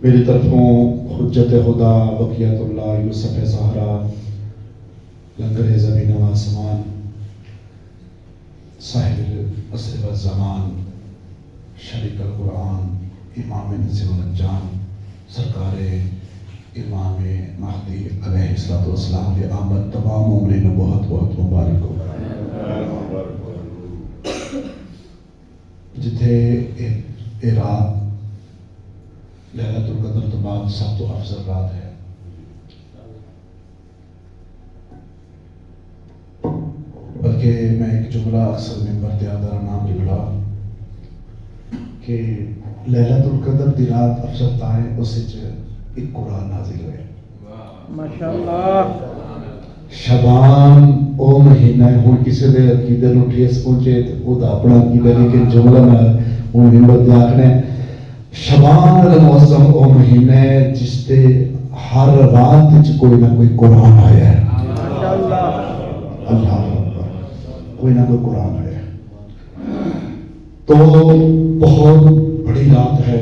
میری طرفوں حجت خدا بقیت اللہ یوسف زہرا لنگر زمین و آسمان صاحب العصر والزمان شریک القرآن امام نصیر الجان سرکار امام مہدی علیہ السلام کے آمد تمام عمرین بہت بہت مبارک ہو جتھے اے رات لیلۃ القدر تو بعد سب تو افضل رات ہے، بلکہ میں ایک جملہ اکثر ممبر تے آدھا نام لکھا کہ لیلۃ القدر دی رات افضل تائیں اس ایک قرآن نازل ہوئے ماشاءاللہ۔ شبان او مہینہ ہے، ہوں کسی دے عقیدے نو ٹھیس پہنچے تو وہ دا اپنا عقیدہ لیکن جملہ میں ہوں ممبر تے آکھنے شبان المعظم او مہینہ ہے جس تے ہر رات وچ کوئی نہ کوئی قرآن آیا ہے، ماشاءاللہ۔ اللہ اکبر، کوئی نہ کوئی قرآن آیا ہے، تو بہت بڑی رات ہے۔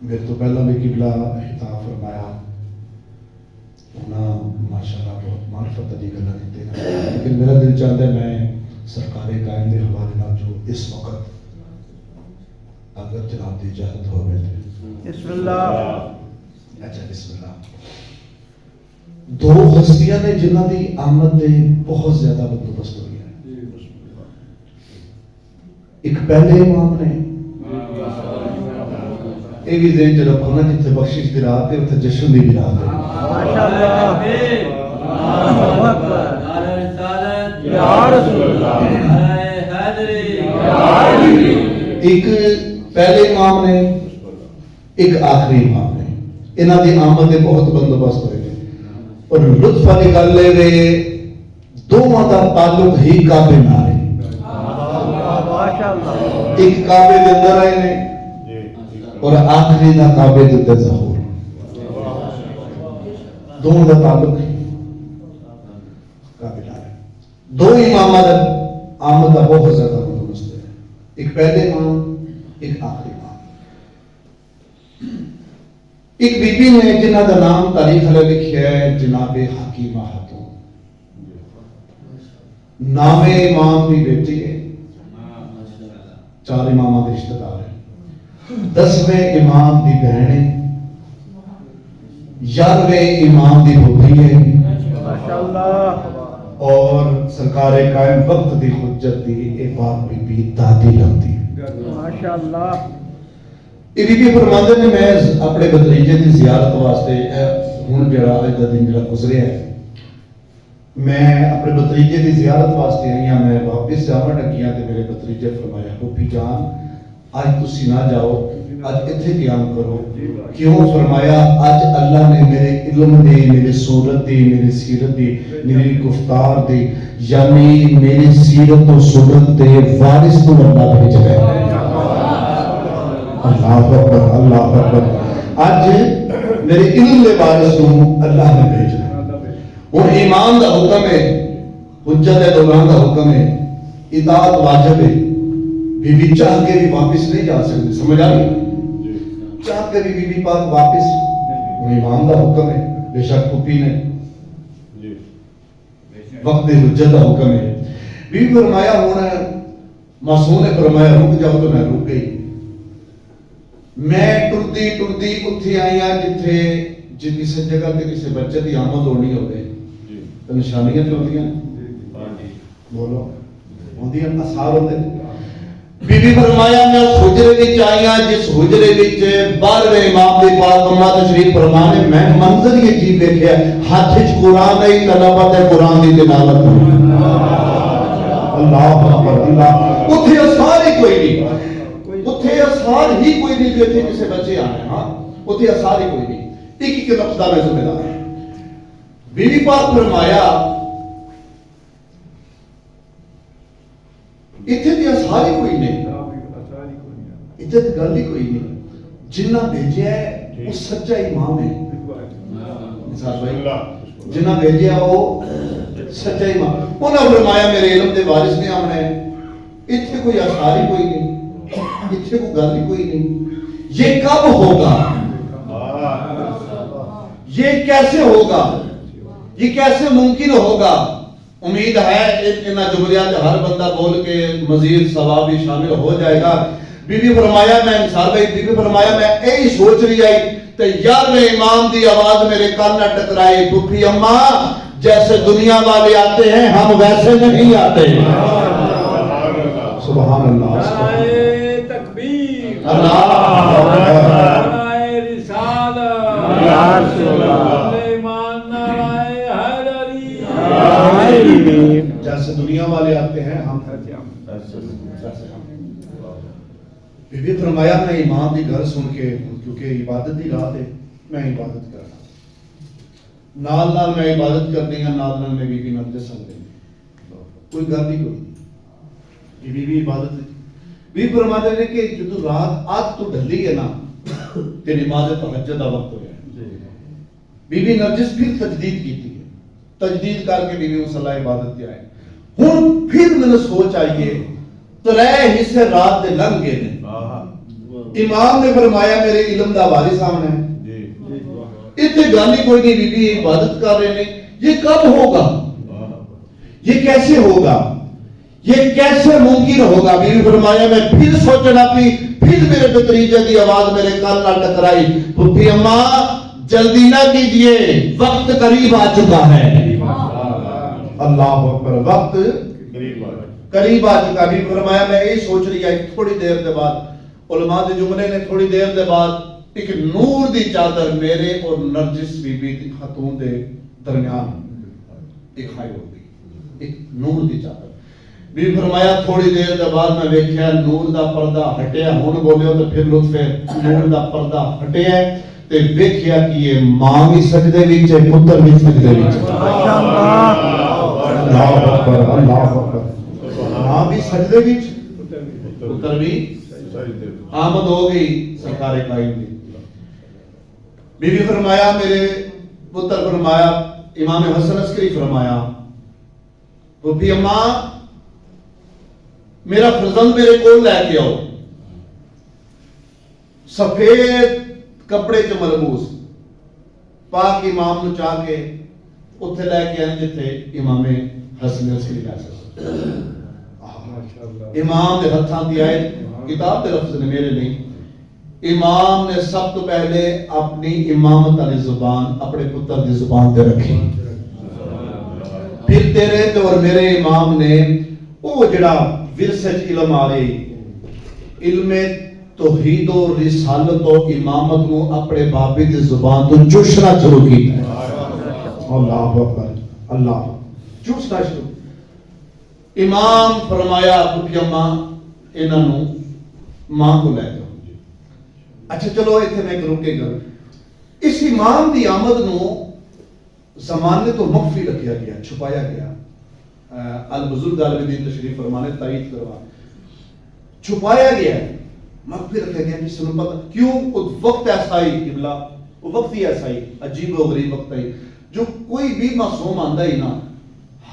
میرے تو پہلا بھی قبلہ خطاب فرمایا انہاں ماشاءاللہ بہت معرفت دی گلاں کیتے ہیں، لیکن میرا دل چاہتا ہے میں سرکار قائم دے حوالے نال جو اس وقت اگر جناب دی اجازت ہو گئے تھے بسم اللہ۔ اچھا بسم اللہ۔ دو ہستیاں نے جنہاں دی آمد دے بہت زیادہ بندوبست ہوئی ہے، ایک پہلے امام نے یہ بھی ذہن چ رکھو نا جتنے بخشش دی رات ہے اتنے جشن دی بھی رات ہے، ماشاءاللہ۔ یا رسول اللہ، ایک پہلے امام نے ایک آخری امام نے، انہاں دی آمد دے بہت بندوبست ہوئے تھے، اور لطف والی گل ہے دونوں دا تعلق ہی کعبے نال ہے، ماشاءاللہ۔ ایک کعبے دے اندر آئے نے اور آخری دا کعبے دے اندر ظہور، دونوں دا تعلق ہے کعبے نال ہے۔ دو اماماں دا آمد دا بہت زیادہ بندوبست ہے، ایک پہلے امام ایک آخری امام۔ ایک بی بی نے جنہ دا نام تاریخ علیہ لکھیا ہے جناب حکیمہ خاتون، نام امام دی بیٹی ہے، چار امامہ دے رشتہ دار ہیں، 10ویں امام دی بہن ہے، 11ویں امام دی بھوبی ہے، ماشاءاللہ۔ اور سرکار قائم وقت دی حجت دی اے پاک بی بی دادی لگتی ہے۔ ماشاءاللہ۔ یہ بی بی فرماندے نے میں اپنے بھتریجے دی زیارت واسطے ہن جڑا اج دا دن جڑا گزریا ہے میں اپنے بھتریجے دی زیارت واسطے آئی ہاں، میں واپس جاون لگیا تے میرے بھتریجے فرمایا پھوپھی جان اج تسی نہ جاؤ، اج ایتھے قیام کرو۔ کیوں؟ فرمایا اج اللہ نے میرے علم دے، میرے صورت دی، میری سیرت دی، میری گفتار دی، یعنی میری سیرت و صورت دے وارث کو اللہ بھیجا ہے۔ اللہ اکبر، اللہ اکبر۔ آج میرے علم دے وارث کو اللہ نے بھیجا ہے۔ اور ایمان دا حکم ہے، حجت دوران دا حکم ہے، اطاعت واجب ہے۔ بی بی چاہ کے بھی واپس نہیں جا سکتی، سمجھ آ گئی؟ چاہ کے بھی بی بی پاک واپس، وہ ایمان دا حکم ہے، بے شک پھوپھی نے وقت حجت دا حکم ہے۔ بی بی فرمایا ہونا معصوم نے فرمایا رک جاؤ، تو میں رک گئی۔ میں ٹردی ٹردی اتھی آئی ہاں جتھے جی کسی جگہ تے کسی بچے دی آمد ہونی ہوگی تو نشانیاں تو ہوندیاں، بولو ہوندیاں، آثار ہوندے۔ بی بی فرمایا میں اس حجرے وچ آئی ہاں جس حجرے وچ 12ویں امام دے پاک اللہ تشریف فرما نے، میں منظر یہ عجیب دیکھیا، ہاتھ وچ قرآن ہے، تلاوت ہے قرآن دی تلاوت ہے۔ اللہ اکبر، اللہ۔ اتھے آثار ہی کوئی نہیں، اتھے آثار ہی کوئی نہیں جو اتھے کسے بچے آنے، ہاں اتھے آثار ہی کوئی نہیں، ایک ہی لفظ دا میں ذمہ دار ہے۔ بی بی پاک فرمایا اتھے دی آثار ہی کوئی نہیں، اتھے دی گل ہی کوئی نہیں، جنہ بھیجیا ہے وہ سچا امام ہے۔ جنہ بھیجیا وہ سچا امام۔ انہاں فرمایا میرے علم دے وارث نے آمنا ہے، اتھے کوئی آثار ہی کوئی نہیں، اتھے کوئی گل ہی کوئی نہیں، یہ کب ہوگا, یہ کیسے ہوگا, یہ کیسے ممکن ہوگا. امید ہے ان جملیات ہر بندہ بول کے مزید ثواب بھی شامل ہو جائے گا. بی بی فرمایا میں انصار بھائی بی بی فرمایا میں یہی سوچ رہی آئی تو یار میں امام دی آواز میرے کان نہ ٹکرائی. پھوپھی اماں جیسے دنیا والے آتے ہیں ہم ویسے نہیں آتے. سبحان اللہ, تکبیر, اللہ جیسے دنیا والے آتے ہیں ہم بی بی فرمایا میں امام دی گھر سن کے, کیونکہ عبادت دی رات ہے, میں عبادت کر رہا نال نال میں عبادت کرنی ہے, نال نال میں بی بی نال سن دیں کوئی گل نہیں کوئی بی بی عبادت. بی فرماتے ہیں کہ جدو رات آج تو ڈھلی ہے نا کہ نماز تہجد دا وقت ہو گیا. بی بی نرجس پھر تجدید کی تھی, تجدید کر کے بی بی مصلی عبادت تے آئے. ہن پھر میں نے سوچ آئیے ترے حصے رات دے لنگ گئے نے. امام نے فرمایا میرے علم دا وارث سامنے ہے, اتنے گالی کوئی نہیں, بی بی عبادت کر رہے ہیں. یہ کب ہوگا, یہ کیسے ہوگا, یہ کیسے ممکن ہوگا. بی بی فرمایا میں پھر سوچنا پی, پھر میرے بتریجے کی آواز میرے کان نہ ٹکرائی. پھوپھی اماں جلدی نہ کیجئے وقت قریب آ چکا ہے. اللہ اکبر, وقت قریب آ چکا. بھی فرمایا میں یہی سوچ رہی ہے. تھوڑی دیر کے بعد علماء دے جملے نے تھوڑی دیر کے بعد ایک نور دی چادر میرے اور نرجس بی بی دی خاتون دے درمیان دکھائی ہو گئی, ایک نور دی چادر. بی فرمایا تھوڑی دیر کے بعد میں دیکھیا نور دا پردہ ہٹیا. ہن بولے تو پھر لطف ہے, نور دا پردہ ہٹیا تے دیکھیا کہ یہ ماں بھی سجدے وچ ہے, پتر بھی سجدے وچ ہے. اللہ اکبر, اللہ اکبر. ماں بھی سجدے وچ, پتر بھی آمد ہو گئی سرکار قائم دی. بی بی فرمایا میرے پتر فرمایا امام حسن عسکری فرمایا پھوپھی اماں میرا فرزند میرے کو لے کے آؤ. سفید کپڑے چ ملبوس پاک امام نو چاہ کے اتھے لے کے آئے جتھے امام حسن عسکری بیٹھے. امام دے ہتھاں دی آئے, کتاب دے لفظ نے میرے نہیں. امام نے سب تو پہلے اپنی امامت والی زبان اپنے پتر دی زبان تے رکھی. پھر تیرے تے اور میرے امام نے وہ جڑا ورثے علم آ رہی علم توحید و رسالت و امامت نو اپنے بابے دی زبان تو چوشنا شروع کیتا. اللہ اکبر, اللہ چوشنا شروع. امام فرمایا پھوپھی اماں انہاں نو ماں کو لے جاؤ. اچھا چلو اتنے میں رکے گا. اس امام دی آمد نو زمانے تو مخفی رکھیا گیا, چھپایا گیا. البزرگ عالم دین تشریف فرمانے تائید کروا, چھپایا گیا, مخفی رکھا گیا. کسی نے پتہ کیوں؟ وقت ایسا ہی قبلہ, وہ وقت ہی ایسا ہی عجیب و غریب وقت ہے جو کوئی بھی معصوم آندا ہی نہ,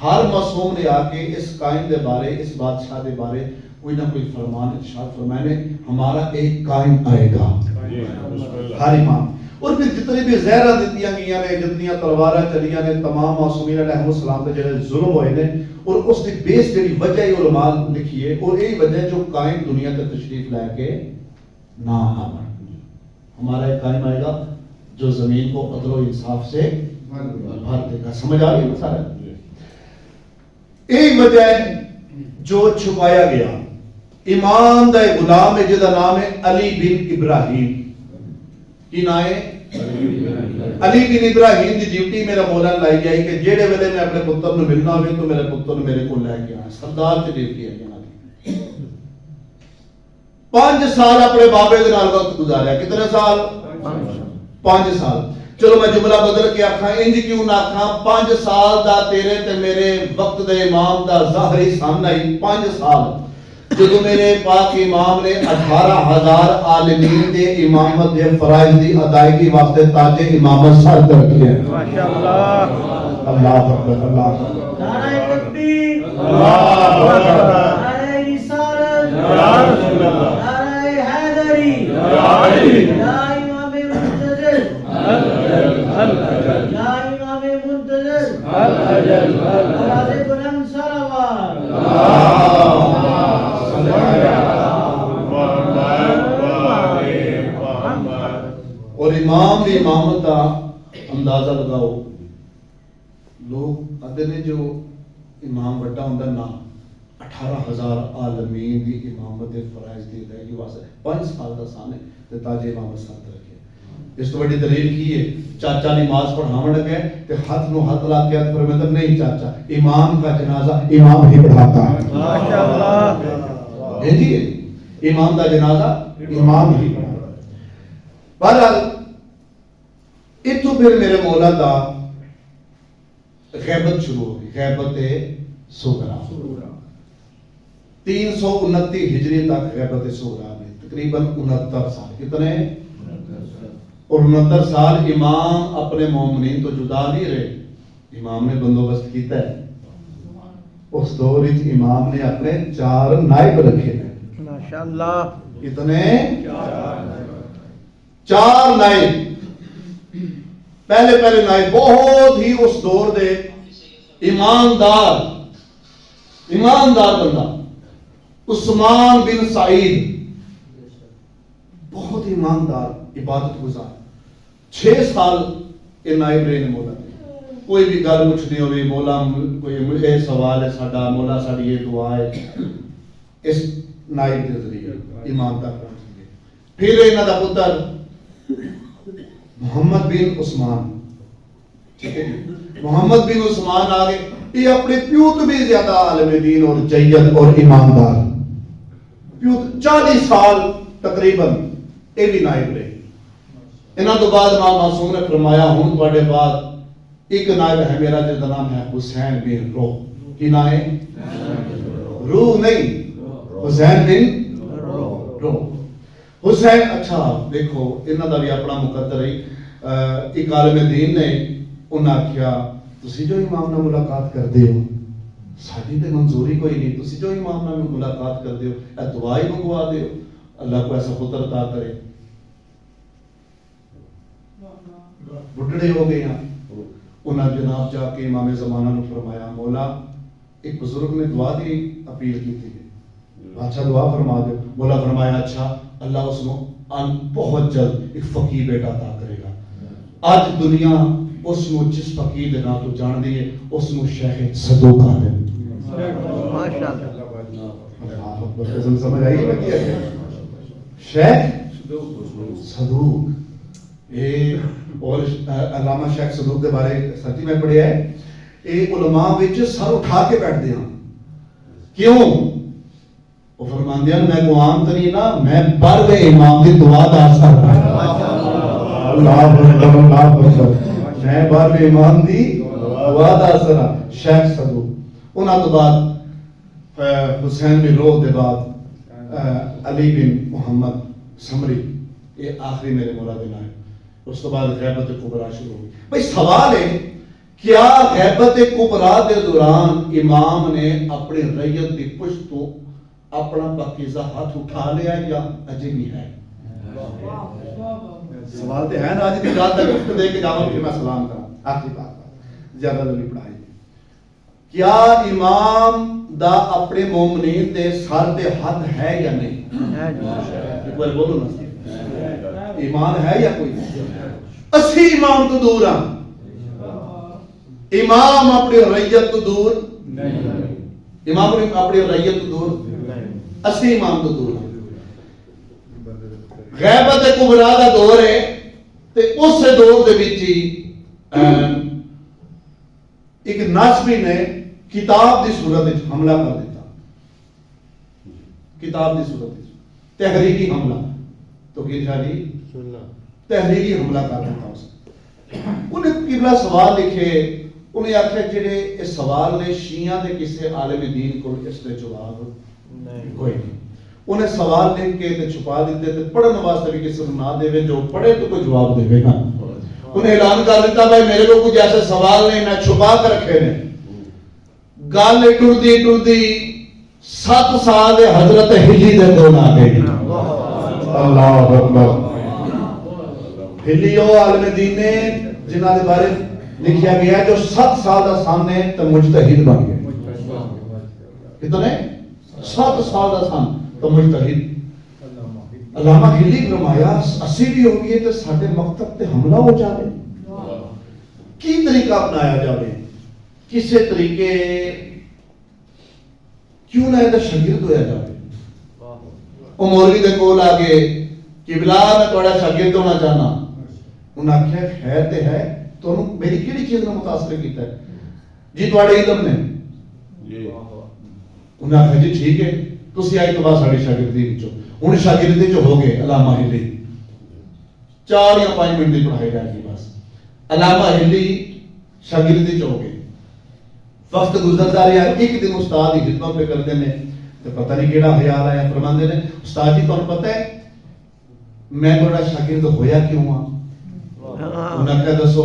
ہر معصوم نے آ کے اس قائم دے بارے, اس بادشاہ دے بارے کوئی نہ کوئی فرمان ارشاد فرمانے ہمارا ایک قائم آئے گا, ہر امام. اور پھر جتنے بھی زہرہ دیتیاں گئیاں نے, جتنیاں تلواریں چلیاں نے, تمام معصومین علیہ السلام دے جڑے ظلم ہوئے نے, اور اس دی بیس جڑی وجہ علماء لکھی ہے, اور یہی وجہ جو قائم دنیا تے تشریف لے کے نہ آنا. ہمارا ایک قائم آئے گا جو زمین کو عدل و انصاف سے بھر دے گا. سمجھ آ رہی ہے سارا؟ یہی وجہ ہے جو چھپایا گیا. امام دا غلام ہے جدا نام ہے علی بن ابراہیم. کی نام ہے علی بن ابراہیم. دی ڈیوٹی میرا مولا لائی گئی کہ جیڑے ویلے میں اپنے پتر نو ملنا ہوئے تو میرے پتر میرے کو لے کے آئے. سردار کی ڈیوٹی ہے. 5 سال اپنے بابے دے نال وقت گزاریا. کتنے سال؟ 5 سال. چلو میں جملہ بدل کے آکھاں, انج کیوں نہ آکھاں, 5 سال دا تیرے تے میرے وقت دے امام دا ظاہری سامنا ہی 5 سال. جدو میرے پاک امام نے 18,000 عالمین دے امامت دے فرائض دی ادائیگی واسطے تاج امامت سر تے رکھے ہیں. ماشاءاللہ, اللہ اکبر, اللہ اکبر. نعرہ تکبیر, اللہ اکبر, نعرہ رسالت, یا رسول اللہ, نعرہ حیدری, या इमाम मुंतज़िर या इमाम मुंतज़िर आवाज़ बुलंद सलावत और इमाम की इमामत का अंदाजा लगाओ। लोग आते ने जो इमाम बड़ा होंदा ना 18,000 आलमीन की इमामत के फराइज दे रहा है कि वास्ते 5 साल का सान है ते ताजे इमामत साथ रखे। इस तो बड़ी दलील की है चाचा नमाज पढ़ावन लगे ते हाथ नु हाथ ला के फरमाता नहीं चाचा इमाम का जनाजा इमाम ही पढ़ाता है। माशाअल्लाह है जी इमाम का जनाजा इमाम ही पढ़ाता है। बहरहाल इतों फिर मेरे मौला का गैबत शुरू हो गई। गैबत सुगरा 329 हिजरी तक गैबत सुगरा में तकरीबन 69 साल। कितने? और 69 साल इमाम अपने मोमिनीन तो जुदा नहीं रहे। इमाम ने बंदोबस्त किया है। उस दौर में इमाम ने अपने 4 नायब रखे हैं। माशाअल्लाह कितने? 4 नायब। पहले नायब बहुत ही उस दौर दे ईमानदार बंदा उस्मान बिन सईद बहुत ईमानदार इबादत गुजार 6 साल ये नायब रहे ने मौला। कोई भी गल पूछनी हो मौला कोई ये सवाल है साडा मौला साडी ये दुआ है इस नायब के जरिए इमाम तक पहुंच गए। फिर इन्हां दा पुत्र मोहम्मद बिन उस्मान, ठीक है मोहम्मद बिन उस्मान आ गए। ये अपने प्यू तो भी ज्यादा आलिम दीन और जय्यद और ईमानदार प्यू 40 साल तकरीबन ये भी नायब रहे। इन्हां तो बाद इमाम मासूम ने फरमाया हुण तुहाडे बाद एक नायब है मेरा जिसका नाम है हुसैन बिन रूह। की नाम है? रूह नहीं हुसैन बिन रूह। हुसैन अच्छा देखो इन्हां दा भी अपना मुकद्दर है। एक आलिम दीन ने उन्हें आख्या तुसी जो इमाम नाल मुलाकात करते हो साडी ते मंजूरी कोई नहीं तुसी जो इमाम नाल मुलाकात करते हो ए दुआ ही मंगवा दे अल्लाह को ऐसा पुत्र अता करे। बुढ़ड़े हो गए हैं उन्हें जनाब जाके इमाम ज़माना ने फरमाया मौला एक बुजुर्ग ने दुआ की अपील की थी अच्छा दुआ फरमा दो। मौला फरमाया अच्छा अल्लाह उसको बहुत जल्द एक फकीर बेटा अता करेगा। आज दुनिया उसको जिस फकीर के नाम तो जान दी है उसको शेख सदूक आते हैं। माशाअल्लाह समझ आई है क्या है शेख सदूक। ये और अल्लामा शेख सदूक के बारे सच्ची में पढ़िया है। ये उलमा विच सर उठा के बैठते हैं। क्यों? वो फरमाते हैं मैं गुआम तरी ना मैं पर वे इमाम की दुआ दा असर अल्लाह अकबर मैं बार इमाम दी दुआ दा असर शेख सदूक। उन्हां तो बाद हुसैन बिन रूह के बाद अली बिन मोहम्मद समरी ये आखिरी मेरे मौला दे नाम। उस तो बाद गैबत कुबरा शुरू हो गई। भाई सवाल है क्या गैबत कुबरा के दौरान इमाम ने अपनी रैयत की पुश्त तो अपना पाकीज़ा हाथ उठा लिया या अजे भी है? सवाल तो है ना। आज की रात तक दे के जावा फिर मैं सलाम करा आखिरी बात ज्यादा नहीं पढ़ाई। क्या इमाम दा अपने मोमिनीन दे सर ते हाथ है या नहीं? एक बार बोलो ना ईमान है या कोई? असी इमाम तो दूर हां। इमाम अपनी रैयत तो दूर नहीं। इमाम अपनी रैयत तो दूर असी इमाम तो दूर हां। गैबत कुबरा दा दौर है ते उस दौर दे विच ही एक नासबी ने किताब की सूरत में हमला कर दिता। किताब की सूरत में तहरीरी हमला तो कि तहरीरी हमला कर दिता उसने। उन्हें किबला सवाल लिखे उन्हें आख्या जेडे इस सवाल ने शिया के किसी आलिम दीन को इसके जवाब कोई नहीं। उन्हें सवाल लिख के ते छुपा दिते ते पढ़ने वास्ते भी किसी को ना देवे जो पढ़े तो कोई जवाब देवेगा। उन्हें ऐलान कर दिता भाई मेरे को कुछ ऐसे सवाल ने मैं छुपा कर रखे ने। गल टुरदी 7 साल हजरत हिजी दे कोल आ गई। अल्लाह अकबर। हिलियो आलम दीन ने जिन्हां दे बारे लिखा गया जो 7 साल का सामने तो मुजतहिद बन गए। कितने 7 साल का सन तो मुजतहिद। अल्लामा हिली फरमाया असी भी हो गए तो साडे मकतब ते हमला हो जाए, की तरीका अपनाया जाए, किसे तरीके क्यों ना इहदा शागिर्द होया जाए। वो मौलवी दे कोल आ गए कि बिला मैं तुहाडा शागिर्द होना चाहना। उन्हें आख्या खैर ते है, तुहानू मेरी किहड़ी चीज ने मुतासर कीता है जी? तुहाडे इल्म ने। उन्हें आख्या जी ठीक है, तुसीं अज तो बाद साडी शागिर्दी विचों। हुण शागिर्दी च हो गए अल्लामा हिली। 4 या 5 मिनट की पढ़ाई रह गई बस। अल्लामा हिली शागिर्दी च हो गए। वक्त गुजरता रहा, एक दिन उस्ताद की खिदमत पे करते हैं तो पता नहीं केड़ा ख्याल आया, फरमाते ने उस्ताद जी तुहानू पता है मैं तुहाडा शागिर्द होया क्यों हां? उन्हें आख्या दसो।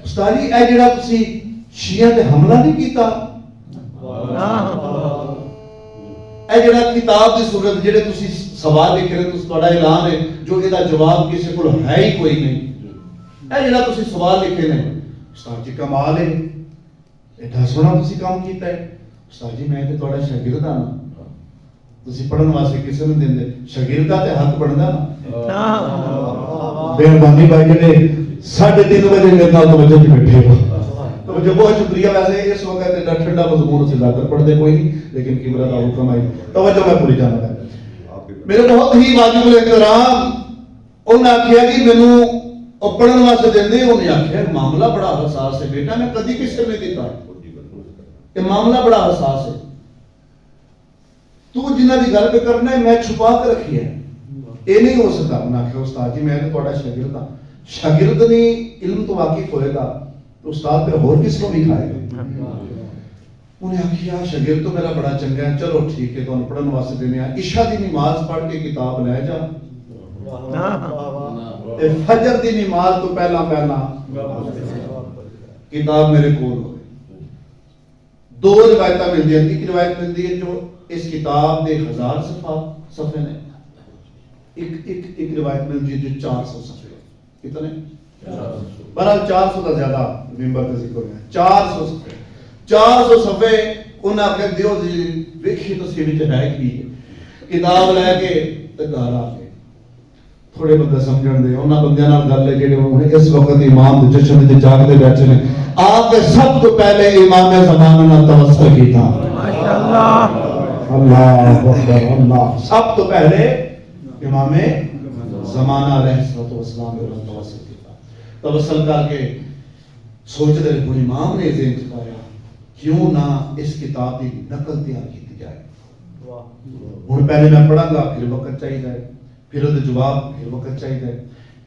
उस्ताद जी ए जिहड़ा तुसीं शिया ते हमला नहीं कीता, ए जिहड़ा किताब दी सूरत जिहड़े तुसीं सवाल लिखे ने, तुहाडा ऐलान है जो इहदा जवाब किसी कोल है ही कोई नहीं, ए जिहड़ा तुसीं सवाल लिखे ने, उस्ताद जी कमाल है, एडा सोहना तुसीं काम कीता है। उस्ताद जी मैं ते तुहाडा शागिर्द हां ना, तुसीं पढ़न वास्ते किसे नूं दिंदे, शागिर्द दा ते हक बनदा ना। मेहरबानी भाई जिहड़े 3:30 बजे मेरे नाल तवज्जो च बैठे हो, तो जो बहुत शुक्रिया। वैसे इस वक्त इतना ठंडा मजमून से ज्यादा पढ़ते कोई नहीं, लेकिन किबला का हुक्म आई तवज्जो मैं पूरी जाना है। मेरे बहुत ही वाजिब एहतराम उन्हें आख्या कि मैनू पढ़न वास्ते देंदे। उन्हें आख्या मामला बड़ा हसास है बेटा, मैं कदी किसी ने दिता, ये मामला बड़ा हसास है, तू जिन्हां दी गल पे करना है मैं छुपा के रखी है, ये नहीं हो सकता। उन्हें आख्या उस्ताद जी मैं तुहाडा शागिर्द हां, शागिर्द नहीं इल्म तो वाकिफ होएगा तो उस्ताद फिर होर किस को भी खाएगा। उन्हें आखिया शागिर्द तो मेरा बड़ा चंगा है, चलो ठीक है तुहानू पढ़न वास्ते देने आ, इशा दी नमाज पढ़ के किताब लै जा, ते फजर दी नमाज तो पहला पहला किताब मेरे कोल हो। 2 रिवायतां मिलदियां, एक रिवायत मिलदी है जो इस किताब दे 1000 सफ़े ने, एक रिवायत मिलदी है जो 400 सफ़े। कितने? 400। 400 का ज्यादा मेंबर का जिक्र है। 400 सफ़े। उन्हें आख्या दियो जी वेखी तो सीढ़ी च है की किताब लैके ते घर आ गए। थोड़े बंदे समझण दे, उन्हां बंदियां नाल गल है जेहड़े हुण इस वक्त इमाम दे जश्न ते जागदे बैठे ने। आपने सब तो पहले इमाम ज़माना नाल तवस्सुल कीता। माशाअल्लाह, अल्लाह अकबर, अल्लाह। सब तो पहले इमाम ज़माना अलैहिस्सलातु वस्सलाम ने तवस्सुल कीता। तवस्सुल करके सोचते रहे हुण इमाम ने ज़हन च पाया क्यों ना इस किताब की नकल तैयार की जाए। हुण पहले मैं पढ़ांगा, फिर वक्त चाहिए, फिर ਉਹਦੇ जवाब फिर वक्त चाहिए,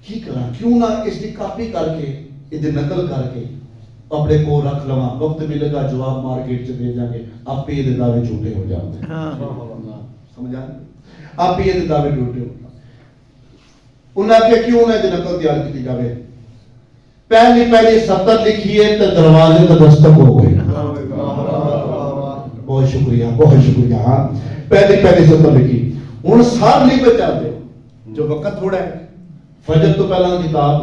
की करा क्यों ना इसकी कॉपी करके इसकी नकल करके अपने को रख लवा, वक्त मिलेगा जवाब मार्केट च दे जाएंगे, आप ये दावे झूठे हो जाते हैं। समझा? आप ये दावे झूठे हो। उन्हें आख्या क्यों ना इसकी नकल तैयार की जाए। पहली सतर लिखी है तो दरवाजे का दस्तक हो गए। बहुत शुक्रिया, बहुत शुक्रिया। हाँ पहली सतर लिखी। हुण सार नहीं बचा दे जो वक्त थोड़ा है, फजर तो पहला किताब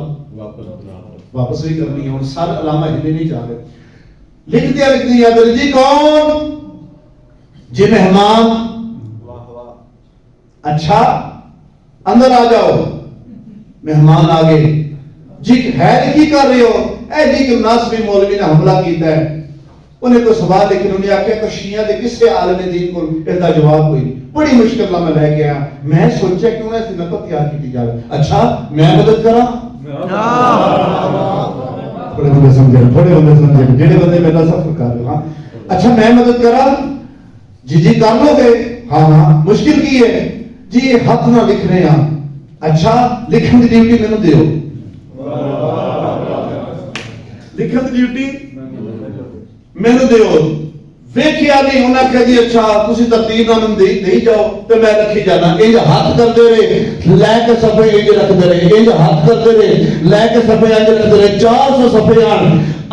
वापस भी करनी है। हुण सार अलामा हिली नहीं चाह रहे, लिख दिया दर्जी कौन जी मेहमान, अच्छा अंदर आ जाओ। मेहमान आ गए जी, है की कर रहे हो? ए जी कि नासबी मौलवी ने हमला किया है, उन्हें कोई सवाल लिखने उन्हें आख्या तो शिया दे किसे आलम दीन को इसका जवाब कोई नहीं। बड़ी मुश्किल में लेके आया, मैं सोचा क्यों ना इसकी नकल तैयार की जाए। अच्छा मैं मदद करा? थोड़े बंदे समझे, जेडे बंदे मेरा सफर कर रहे हो। हाँ अच्छा मैं मदद करा जी कर लोगे? हाँ मुश्किल की है जी, हाथ ना लिख रहे हैं। अच्छा लिखने की ड्यूटी मैंने दियो, लिखन की ड्यूटी मैंने दियो। वेखिया नहीं उन्हें आख्या जी अच्छा तुसी तरतीब नाल मैनूं दे जाओ तो मैं रखी जाना। इंज हाथ करते रहे लैके सफे इंज रखते रहे, इंज हाथ करते रहे लैके सफे इंज रखते रहे। 400 सफे आन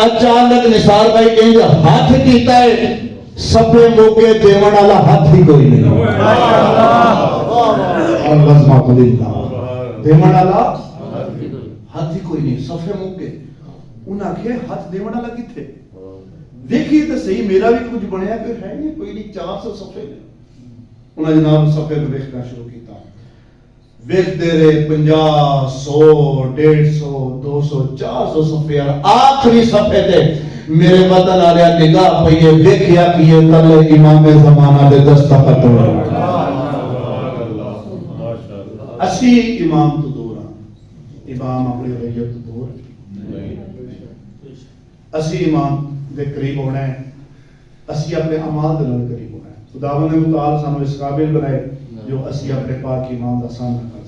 अचानक निसार भाई इंज हाथ कीता है, सफे मौके देवन वाला हाथ ही कोई नहीं। सलामन लज़मा कलिल्ला देवण वाला हाथ ही कोई नहीं सफे मुके उन्हें आखे हाथ देवण वाला किथे देखिए तो सही मेरा भी कुछ बनया कोई है नहीं कोई नहीं 400 सफे ने उन्हें जनाब सफे में देखना शुरू किया वेखते रहे 50 100 150 200 400 सफे यार आखिरी सफे थे मेरे वतन आ रहा निगाह पई है देखिया कि ये तले इमाम ज़माना दे दस्तखत हो असी इमाम तो दूर इमाम अपने रैयत तो दूर असी इमाम दे करीब होना है असी अपने अमाल दे नाल करीब होना है खुदावंद ने मुताल सानू इस काबिल बनाए जो असी अपने पाक इमाम दा सामना